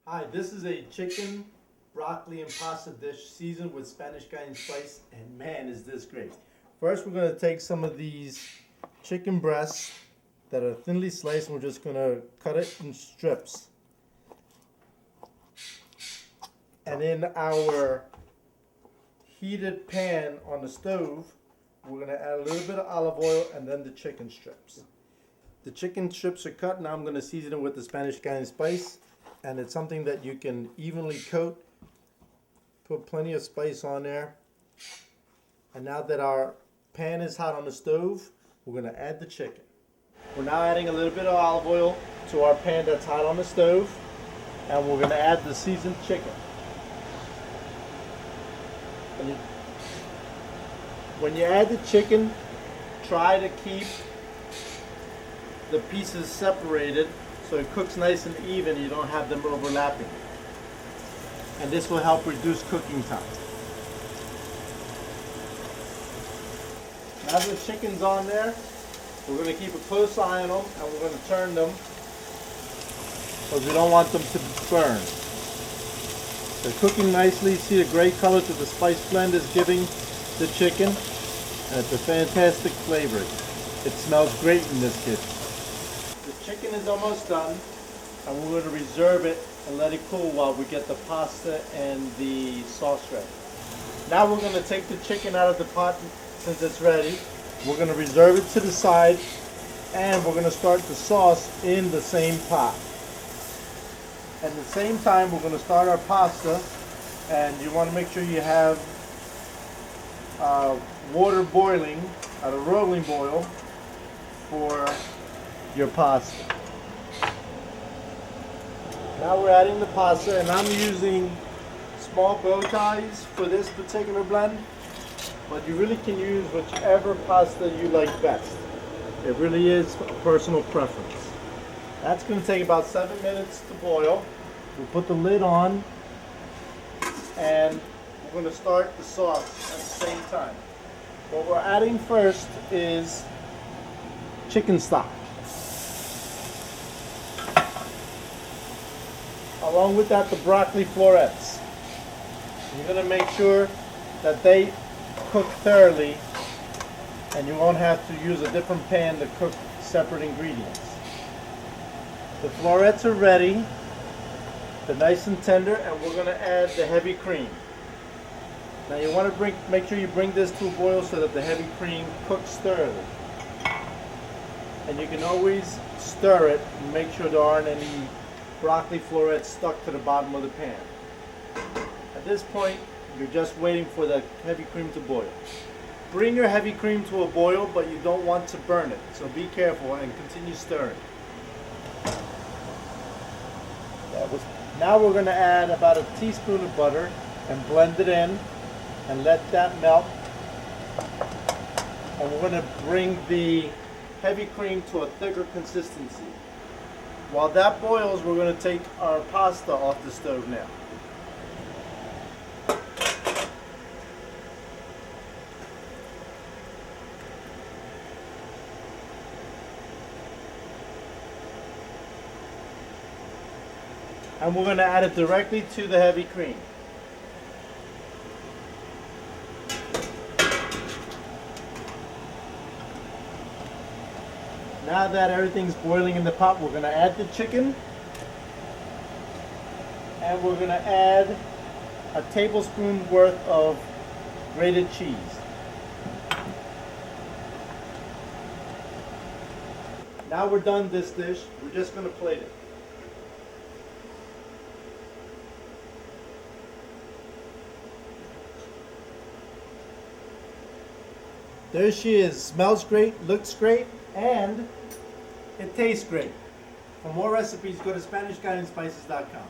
Hi, this is a chicken, broccoli, and pasta dish seasoned with Spanish Galleon spice, and man, is this great. First, we're going to take some of these chicken breasts that are thinly sliced, and we're just going to cut it in strips. And in our heated pan on the stove, we're going to add a little bit of olive oil and then the chicken strips. The chicken strips are cut. Now I'm going to season it with the Spanish Galleon spice. And it's something that you can evenly coat. Put plenty of spice on there. And now that our pan is hot on the stove, we're going to add the chicken. We're now adding a little bit of olive oil to our pan that's hot on the stove. And we're going to add the seasoned chicken. When you add the chicken, try to keep the pieces separated so it cooks nice and even. You don't have them overlapping. And this will help reduce cooking time. Now the chicken's on there, we're going to keep a close eye on them and we're going to turn them because we don't want them to burn. They're cooking nicely. You see the gray color that the spice blend is giving the chicken, and it's a fantastic flavor. It smells great in this kitchen. The chicken is almost done, and we're going to reserve it and let it cool while we get the pasta and the sauce ready. Now we're going to take the chicken out of the pot since it's ready. We're going to reserve it to the side, and we're going to start the sauce in the same pot. At the same time, we're going to start our pasta, and you want to make sure you have water boiling at a rolling boil for your pasta. Now we're adding the pasta, and I'm using small bow ties for this particular blend, but you really can use whichever pasta you like best. It really is a personal preference. That's going to take about 7 minutes to boil. We'll put the lid on, and we're going to start the sauce at the same time. What we're adding first is chicken stock. Along with that, the broccoli florets. You're going to make sure that they cook thoroughly, and you won't have to use a different pan to cook separate ingredients. The florets are ready. They're nice and tender, and we're going to add the heavy cream. Now you want to make sure you bring this to a boil so that the heavy cream cooks thoroughly. And you can always stir it and make sure there aren't any broccoli florets stuck to the bottom of the pan. At this point, you're just waiting for the heavy cream to boil. Bring your heavy cream to a boil, but you don't want to burn it, so be careful and continue stirring. Now we're going to add about a teaspoon of butter and blend it in and let that melt. And we're going to bring the heavy cream to a thicker consistency. While that boils, we're going to take our pasta off the stove now. And we're going to add it directly to the heavy cream. Now that everything's boiling in the pot, we're going to add the chicken. And we're going to add a tablespoon worth of grated cheese. Now we're done this dish, we're just going to plate it. There she is. Smells great, looks great, and it tastes great. For more recipes, go to SpanishGallionSpices.com.